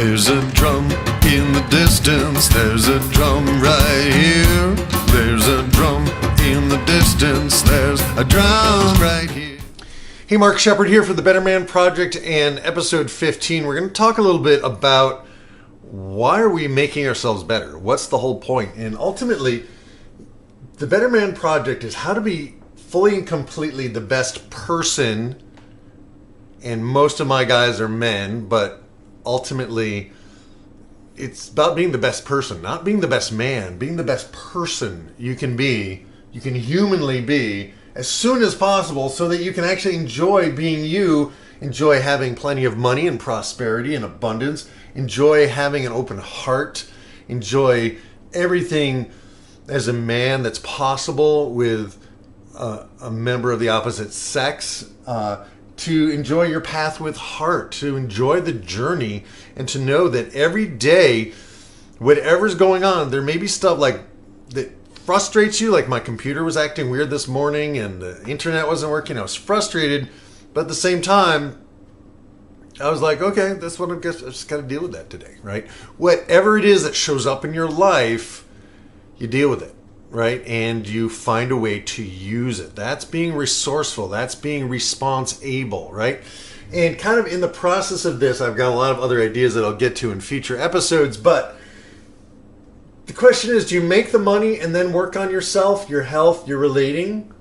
There's a drum in the distance, there's a drum right here. There's a drum in the distance, there's a drum right here. Hey, Mark Shepard here for the BetterManProject and episode 15. We're going to talk a little bit about why are we making ourselves better? What's the whole point? And ultimately, the BetterManProject is how to be fully and completely the best person. And most of my guys are men, but ultimately, it's about being the best person, not being the best man, being the best person you can be, you can humanly be, as soon as possible so that you can actually enjoy being you, enjoy having plenty of money and prosperity and abundance, enjoy having an open heart, enjoy everything as a man that's possible with a member of the opposite sex, to enjoy your path with heart, to enjoy the journey, and to know that every day, whatever's going on, there may be stuff like that frustrates you, like my computer was acting weird this morning and the internet wasn't working. I was frustrated, but at the same time, I was like, okay, that's what I guess I just got to deal with that today, right? Whatever it is that shows up in your life, you deal with it. Right? And you find a way to use it. That's being resourceful. That's being response-able, right? And kind of in the process of this, I've got a lot of other ideas that I'll get to in future episodes, but the question is, do you make the money and then work on yourself, your health, your relating?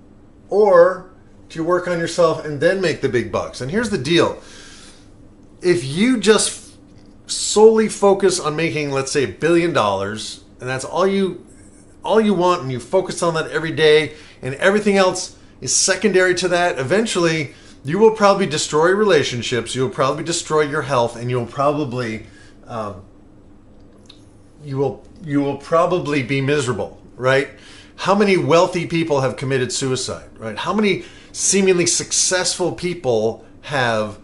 Or do you work on yourself and then make the big bucks? And here's the deal. If you just solely focus on making, let's say, $1 billion, and that's all you want, and you focus on that every day, and everything else is secondary to that, eventually you will probably destroy relationships, you'll probably destroy your health, and you'll probably you will probably be miserable, right? How many wealthy people have committed suicide, right? How many seemingly successful people have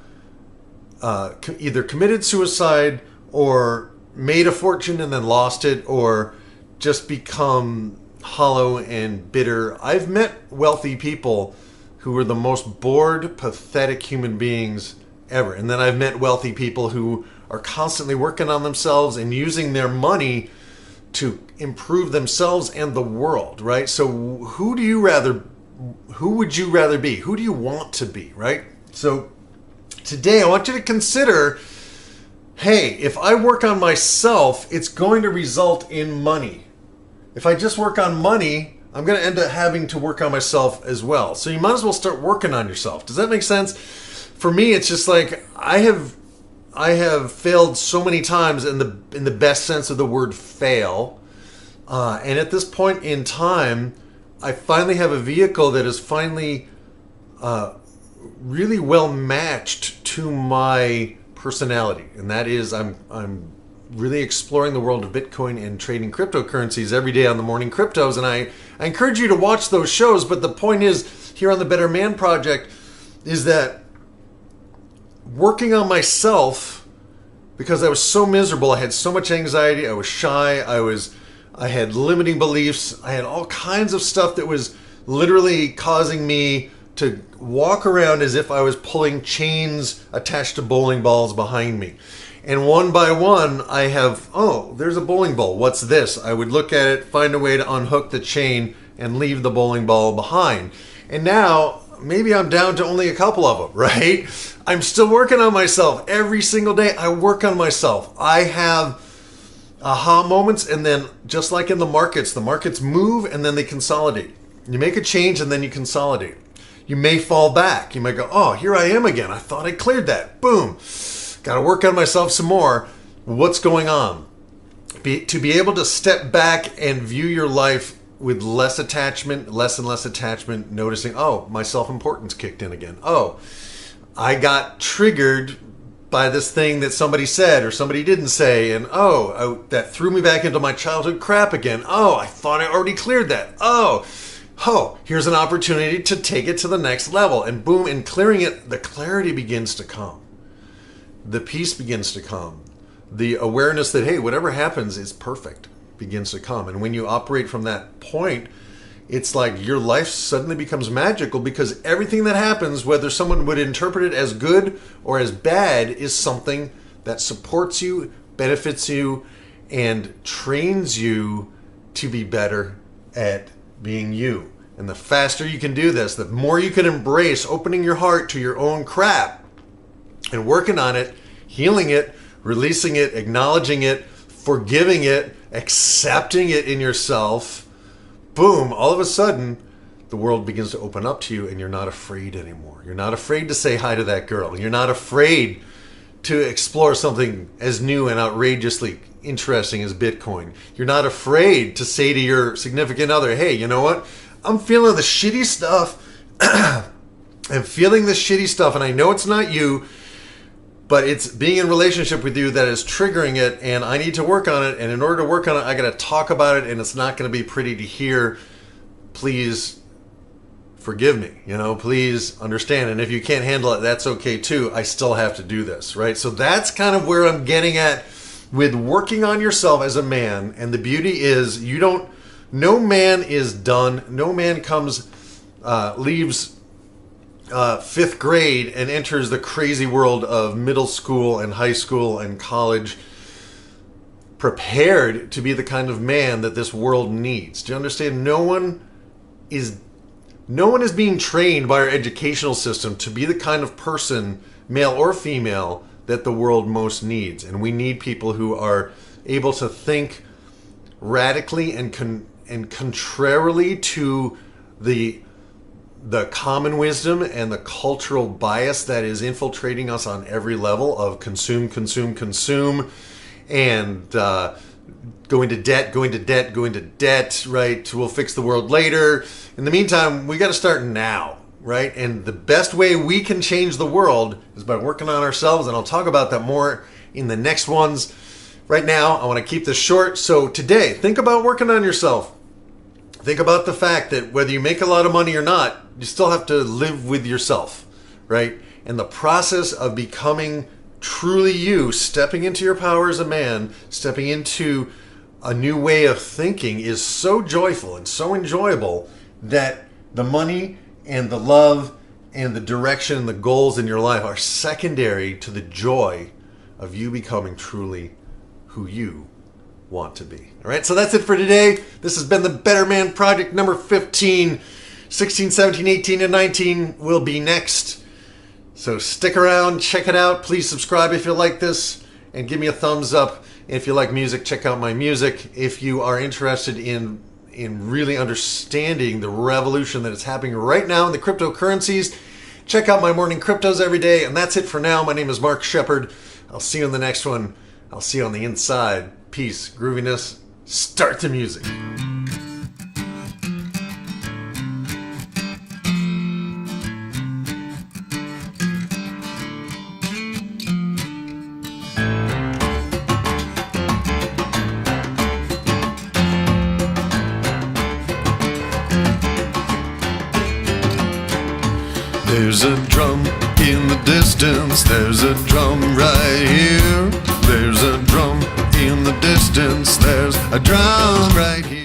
either committed suicide or made a fortune and then lost it, or just become hollow and bitter? I've met wealthy people who were the most bored, pathetic human beings ever. And then I've met wealthy people who are constantly working on themselves and using their money to improve themselves and the world, right? So who would you rather be? Who do you want to be, right? So today I want you to consider, hey, if I work on myself, it's going to result in money. If I just work on money, I'm going to end up having to work on myself as well. So you might as well start working on yourself. Does that make sense? For me, it's just like I have failed so many times in the best sense of the word fail. And at this point in time, I finally have a vehicle that is finally really well matched to my personality. And that is I'm really exploring the world of Bitcoin and trading cryptocurrencies every day on the Morning Cryptos. And I encourage you to watch those shows. But the point is, here on the Better Man Project, is that working on myself, because I was so miserable, I had so much anxiety, I was shy, I had limiting beliefs, I had all kinds of stuff that was literally causing me to walk around as if I was pulling chains attached to bowling balls behind me. And one by one, I have, oh, there's a bowling ball. What's this? I would look at it, find a way to unhook the chain, and leave the bowling ball behind. And now, maybe I'm down to only a couple of them, right? I'm still working on myself. Every single day, I work on myself. I have aha moments, and then just like in the markets move, and then they consolidate. You make a change, and then you consolidate. You may fall back. You might go, oh, here I am again. I thought I cleared that. Boom. Got to work on myself some more. What's going on? To be able to step back and view your life with less and less attachment, noticing, oh, my self-importance kicked in again. Oh, I got triggered by this thing that somebody said or somebody didn't say, and that threw me back into my childhood crap again. Oh, I thought I already cleared that. Oh, here's an opportunity to take it to the next level. And boom, in clearing it, the clarity begins to come. The peace begins to come. The awareness that, hey, whatever happens is perfect begins to come. And when you operate from that point, it's like your life suddenly becomes magical, because everything that happens, whether someone would interpret it as good or as bad, is something that supports you, benefits you and trains you to be better at being you. And the faster you can do this, the more you can embrace opening your heart to your own crap and working on it, healing it, releasing it, acknowledging it, forgiving it, accepting it in yourself. Boom, all of a sudden, the world begins to open up to you and you're not afraid anymore. You're not afraid to say hi to that girl. You're not afraid to explore something as new and outrageously interesting as Bitcoin. You're not afraid to say to your significant other, hey, you know what? I'm feeling the shitty stuff. I'm feeling this shitty stuff, and I know it's not you, but it's being in relationship with you that is triggering it, and I need to work on it. And in order to work on it, I got to talk about it, and it's not going to be pretty to hear. Please forgive me, please understand. And if you can't handle it, that's okay too. I still have to do this, right? So that's kind of where I'm getting at with working on yourself as a man. And the beauty is no man is done. No man leaves fifth grade and enters the crazy world of middle school and high school and college prepared to be the kind of man that this world needs. Do you understand? No one is being trained by our educational system to be the kind of person, male or female, that the world most needs. And we need people who are able to think radically and contrarily to the common wisdom and the cultural bias that is infiltrating us on every level of consume, and going to debt, right? We'll fix the world later. In the meantime, we got to start now, right? And the best way we can change the world is by working on ourselves, and I'll talk about that more in the next ones. Right now, I want to keep this short. So today, think about working on yourself. Think about the fact that whether you make a lot of money or not, you still have to live with yourself, right? And the process of becoming truly you, stepping into your power as a man, stepping into a new way of thinking is so joyful and so enjoyable that the money and the love and the direction and the goals in your life are secondary to the joy of you becoming truly who you want to be. All right, so that's it for today. This has been the Better Man Project number 15. 16, 17, 18, and 19 will be next. So stick around, check it out. Please subscribe if you like this, and give me a thumbs up. If you like music, check out my music. If you are interested in really understanding the revolution that is happening right now in the cryptocurrencies, check out my morning cryptos every day. And that's it for now. My name is Mark Shepard. I'll see you in the next one. I'll see you on the inside. Peace, grooviness. Start the music. There's a drum in the distance, there's a drum right here. There's a drum in the distance, there's a drum right here.